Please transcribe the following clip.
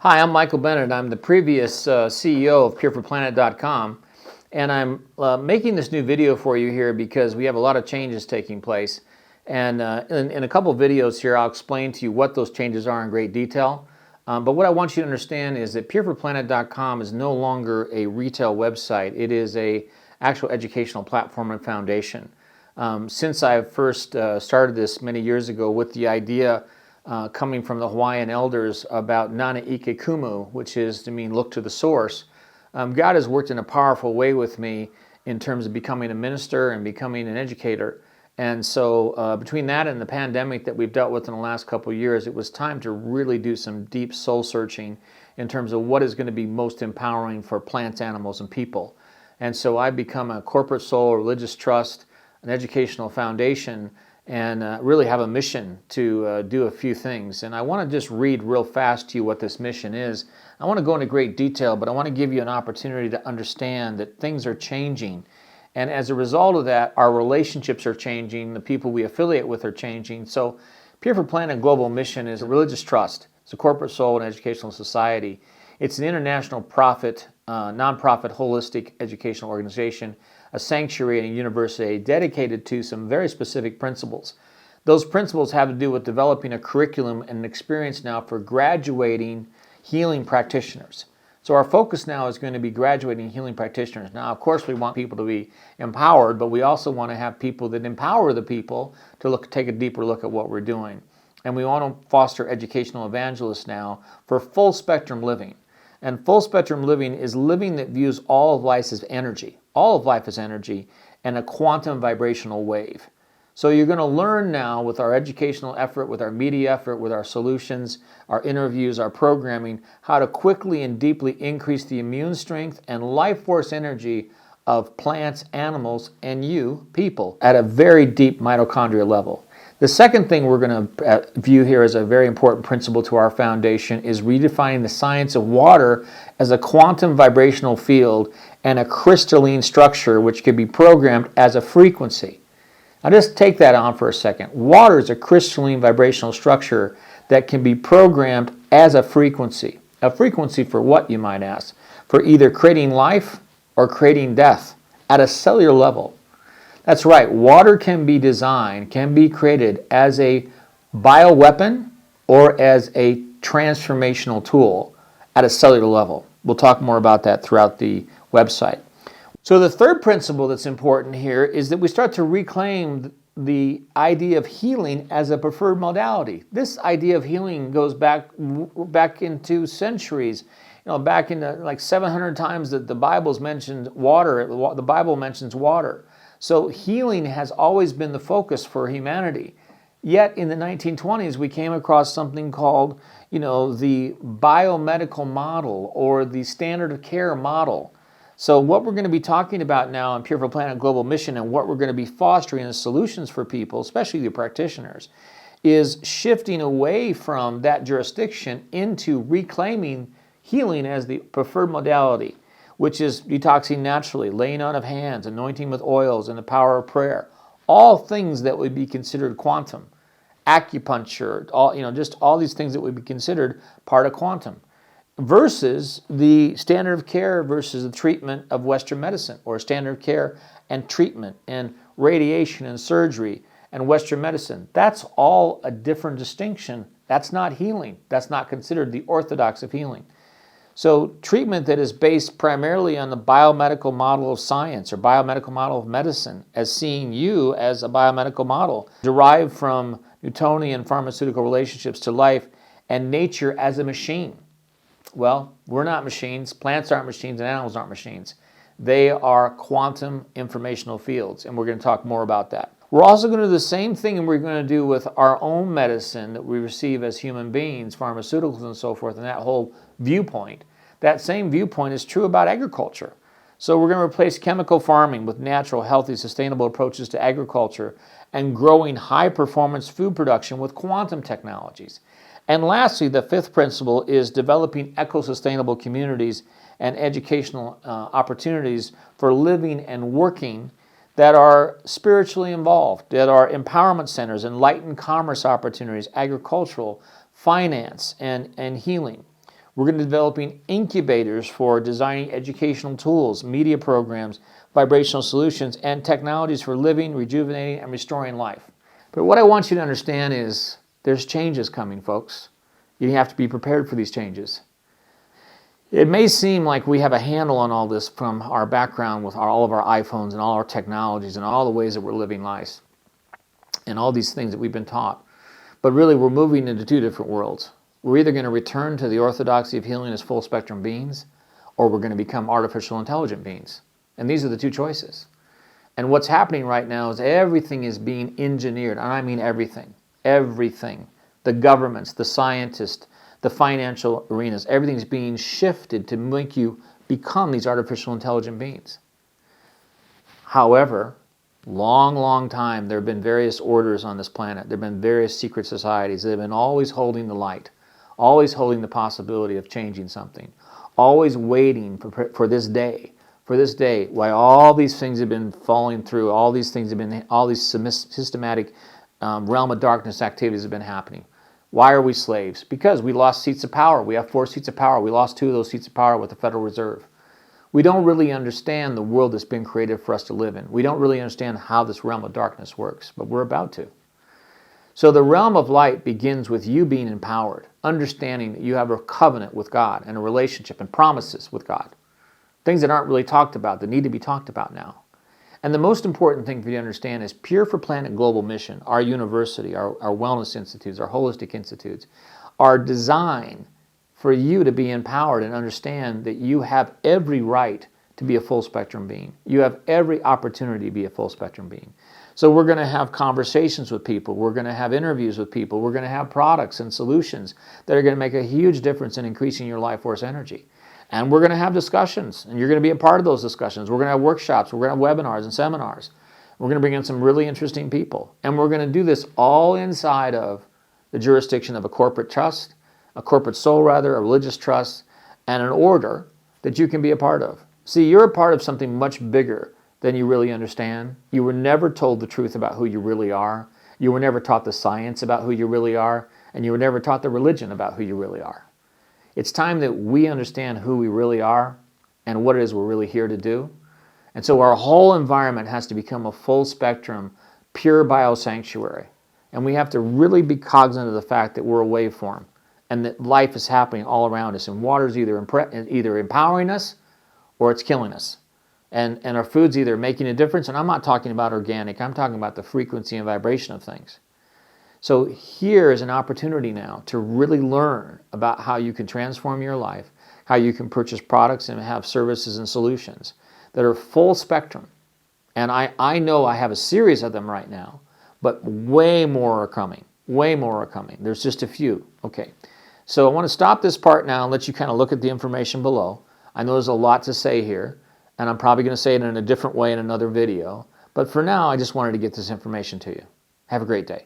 Hi, I'm Michael Bennett. I'm the previous CEO of PureForPlanet.com, and I'm making this new video for you here because we have a lot of changes taking place. And in a couple of videos here, I'll explain to you what those changes are in great detail. But what I want you to understand is that PureForPlanet.com is no longer a retail website. It is an actual educational platform and foundation. Since I first started this many years ago with the idea coming from the Hawaiian elders about Nana Ike Kumu, which is to mean look to the source, God has worked in a powerful way with me in terms of becoming a minister and becoming an educator. And so between that and the pandemic that we've dealt with in the last couple of years, it was time to really do some deep soul searching in terms of what is going to be most empowering for plants, animals, and people. And so I've become a corporate soul, a religious trust, an educational foundation, and really have a mission to do a few things. And I want to just read real fast to you what this mission is. I want to go into great detail, but I want to give you an opportunity to understand that things are changing. And as a result of that, our relationships are changing, the people we affiliate with are changing. So Pure for Planet Global Mission is a religious trust. It's a corporate soul and educational society. It's an international nonprofit holistic educational organization, a sanctuary and a university dedicated to some very specific principles. Those principles have to do with developing a curriculum and an experience now for graduating healing practitioners. So our focus now is going to be graduating healing practitioners. Now, of course, we want people to be empowered, but we also want to have people that empower the people to take a deeper look at what we're doing. And we want to foster educational evangelists now for full spectrum living. And full spectrum living is living that views all of life as energy. All of life is energy and a quantum vibrational wave. So you're going to learn now with our educational effort, with our media effort, with our solutions, our interviews, our programming, how to quickly and deeply increase the immune strength and life force energy of plants, animals, and you, people, at a very deep mitochondrial level. The second thing we're going to view here as a very important principle to our foundation is redefining the science of water as a quantum vibrational field and a crystalline structure which can be programmed as a frequency. Now just take that on for a second. Water is a crystalline vibrational structure that can be programmed as a frequency. A frequency for what, you might ask? For either creating life or creating death at a cellular level. That's right, water can be designed, can be created as a bioweapon or as a transformational tool at a cellular level. We'll talk more about that throughout the website. So the third principle that's important here is that we start to reclaim the idea of healing as a preferred modality. This idea of healing goes back into centuries. Back in like 700 times that the Bible's mentioned water, the Bible mentions water. So healing has always been the focus for humanity. Yet in the 1920s, we came across something called, the biomedical model or the standard of care model. So what we're going to be talking about now in Pure for Planet Global Mission and what we're going to be fostering as solutions for people, especially the practitioners, is shifting away from that jurisdiction into reclaiming healing as the preferred modality, which is detoxing naturally, laying on of hands, anointing with oils, and the power of prayer. All things that would be considered quantum. Acupuncture, all these things that would be considered part of quantum. Versus the standard of care versus the treatment of Western medicine, or standard of care and treatment and radiation and surgery and Western medicine. That's all a different distinction. That's not healing. That's not considered the orthodox of healing. So treatment that is based primarily on the biomedical model of science or biomedical model of medicine, as seeing you as a biomedical model, derived from Newtonian pharmaceutical relationships to life and nature as a machine. Well, we're not machines, plants aren't machines, and animals aren't machines. They are quantum informational fields, and we're going to talk more about that. We're also going to do the same thing we're going to do with our own medicine that we receive as human beings, pharmaceuticals and so forth, and that whole viewpoint. That same viewpoint is true about agriculture. So we're going to replace chemical farming with natural, healthy, sustainable approaches to agriculture and growing high-performance food production with quantum technologies. And lastly, the fifth principle is developing eco-sustainable communities and educational opportunities for living and working that are spiritually involved, that are empowerment centers, enlightened commerce opportunities, agricultural, finance, and healing. We're going to be developing incubators for designing educational tools, media programs, vibrational solutions, and technologies for living, rejuvenating, and restoring life. But what I want you to understand is there's changes coming, folks. You have to be prepared for these changes. It may seem like we have a handle on all this from our background with all of our iPhones and all our technologies and all the ways that we're living lives and all these things that we've been taught. But really, we're moving into two different worlds. We're either going to return to the orthodoxy of healing as full spectrum beings, or we're going to become artificial intelligent beings. And these are the two choices. And what's happening right now is everything is being engineered, and I mean everything. Everything. The governments, the scientists, the financial arenas, everything's being shifted to make you become these artificial intelligent beings. However, long time, there have been various orders on this planet. There have been various secret societies that have been always holding the light, always holding the possibility of changing something, always waiting for this day, while all these things have been falling through, all these systematic realm of darkness activities have been happening. Why are we slaves? Because we lost seats of power. We have 4 seats of power. We lost 2 of those seats of power with the Federal Reserve. We don't really understand the world that's been created for us to live in. We don't really understand how this realm of darkness works, but we're about to. So the realm of light begins with you being empowered, understanding that you have a covenant with God and a relationship and promises with God. Things that aren't really talked about, that need to be talked about now. And the most important thing for you to understand is Pure for Planet Global Mission, our university, our wellness institutes, our holistic institutes, are designed for you to be empowered and understand that you have every right to be a full spectrum being. You have every opportunity to be a full spectrum being. So we're going to have conversations with people. We're going to have interviews with people. We're going to have products and solutions that are going to make a huge difference in increasing your life force energy. And we're going to have discussions, and you're going to be a part of those discussions. We're going to have workshops. We're going to have webinars and seminars. We're going to bring in some really interesting people. And we're going to do this all inside of the jurisdiction of a corporate trust, a corporate soul rather, a religious trust, and an order that you can be a part of. See, you're a part of something much bigger than you really understand. You were never told the truth about who you really are. You were never taught the science about who you really are, and you were never taught the religion about who you really are. It's time that we understand who we really are and what it is we're really here to do. And so our whole environment has to become a full spectrum, pure biosanctuary. And we have to really be cognizant of the fact that we're a waveform and that life is happening all around us. And water is either empowering us or it's killing us. And our food's either making a difference, and I'm not talking about organic, I'm talking about the frequency and vibration of things. So here is an opportunity now to really learn about how you can transform your life, how you can purchase products and have services and solutions that are full spectrum. And I know I have a series of them right now, but way more are coming. Way more are coming. There's just a few. Okay. So I want to stop this part now and let you kind of look at the information below. I know there's a lot to say here, and I'm probably going to say it in a different way in another video. But for now, I just wanted to get this information to you. Have a great day.